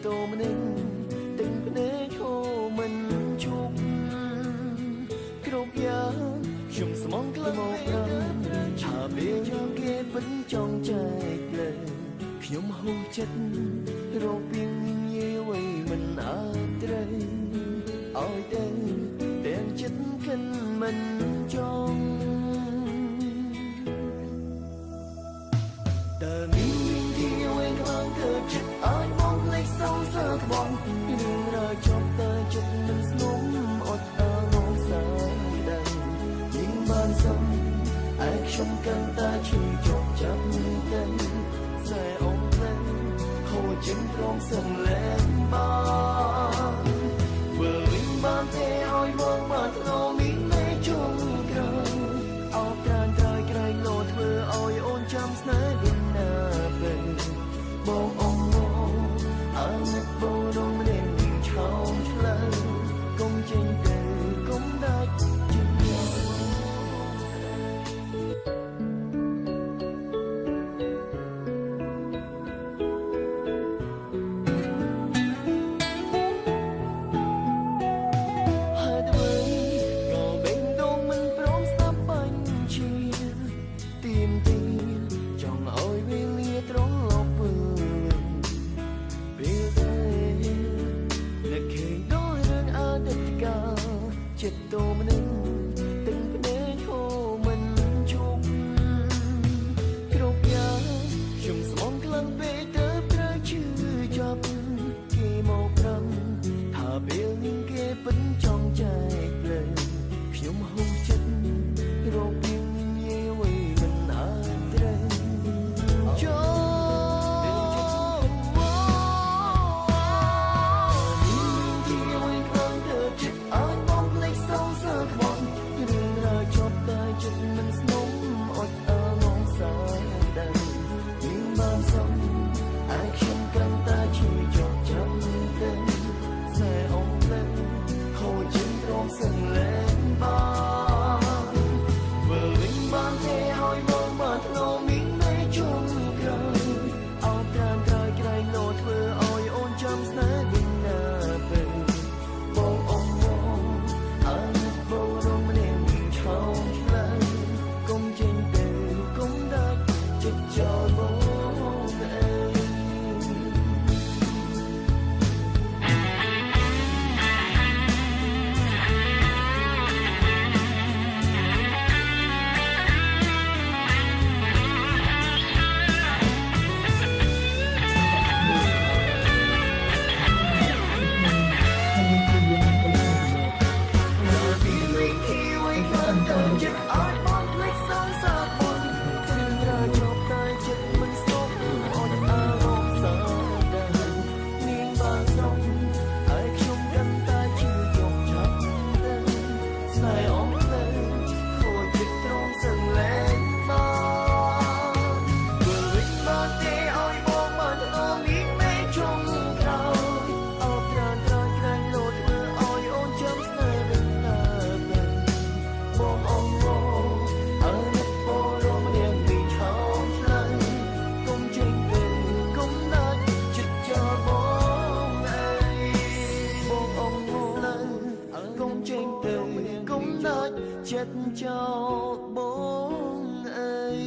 តោមនឹងទាំងភ្នែកហូរមិនជប់គ្រប់យ៉ាងខ្ញុំស្មងក្លឹមមកប្រំឆាពេលយ៉ាងគេមិនចង់ចែកលើខ្ញុំហូរចិត្តរកពីងាយໄວមិនអាចត្រូវឲ្យទាំងចិត្តកិនមិនចង់តើមានទីអ្វីខ្លាំងធ្វើចិត្តឲ្យមកលេចសងសើក្បងរឿងរ៉ាវចប់តែចិត្តមិនស្ងំអត់អើងសាដឹងยิ่งបានសុំឯខ្ញុំកាន់តែឈឺជាប់ចាប់ទៅខ្សែអងផ្លែខូចចិត្តព្រមសឹងលែងបានមើលវិញបានទេឲ្យមកបាត់លោមានមេជុំក្រោយអោបត្រានត្រើយក្រែងលោធ្វើឲ្យអូនចាំស្នេហ៍វិញណាពេលបងអងមកអើនឹកបងរងម្នាក់វិញឆោមឆ្លើយកុំចេញទៅកុំដាច់ចិត្តតោមនឹងទាំងភ្នែកហូរមិនជប់គ្រប់យ៉ាងខ្ញុំស្មងខ្លាំងពេកទៅត្រូវជឿចាប់គេមកប្រំថាពេលនេះគេពិនចង់ចែកលើខ្ញុំហូរចិត្តរកពីងាយໄວមិនអាចត្រូវចិត្តមិនស្នំអត់អើងសាដឹងยิ่งបានសុំឯខ្ញុំកាន់តែឈឺជាប់ចាំទៅខ្សែអងផ្លែខូចចិត្តព្រមសឹងលែងបានមើលវិញបានទេឲ្យមកបាត់លោមានមេជុំក្រោយអោបត្រានត្រើយក្រែងលោធ្វើឲ្យអូនចាំស្នេហ៍វិញណាពេលបងអងមកអើបងរងម្នាក់វិញឆោមចិត្តចោលបងអើយ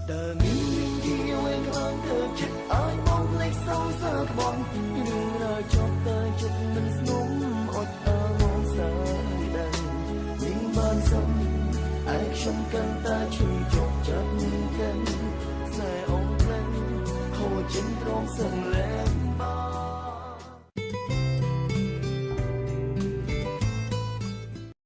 តើមានទីអ្វីខ្លាំងធ្វើចិត្តឲ្យបងលេចសងសើក្បងរឿងរ៉ាវចប់តែចិត្តមិនស្នំអត់អើងសាដឹងยิ่งបានសុំឯខ្ញុំកាន់តែឈឺជាប់ចាំទៅខ្សែអងផ្លែខូចចិត្តព្រមសឹងលែ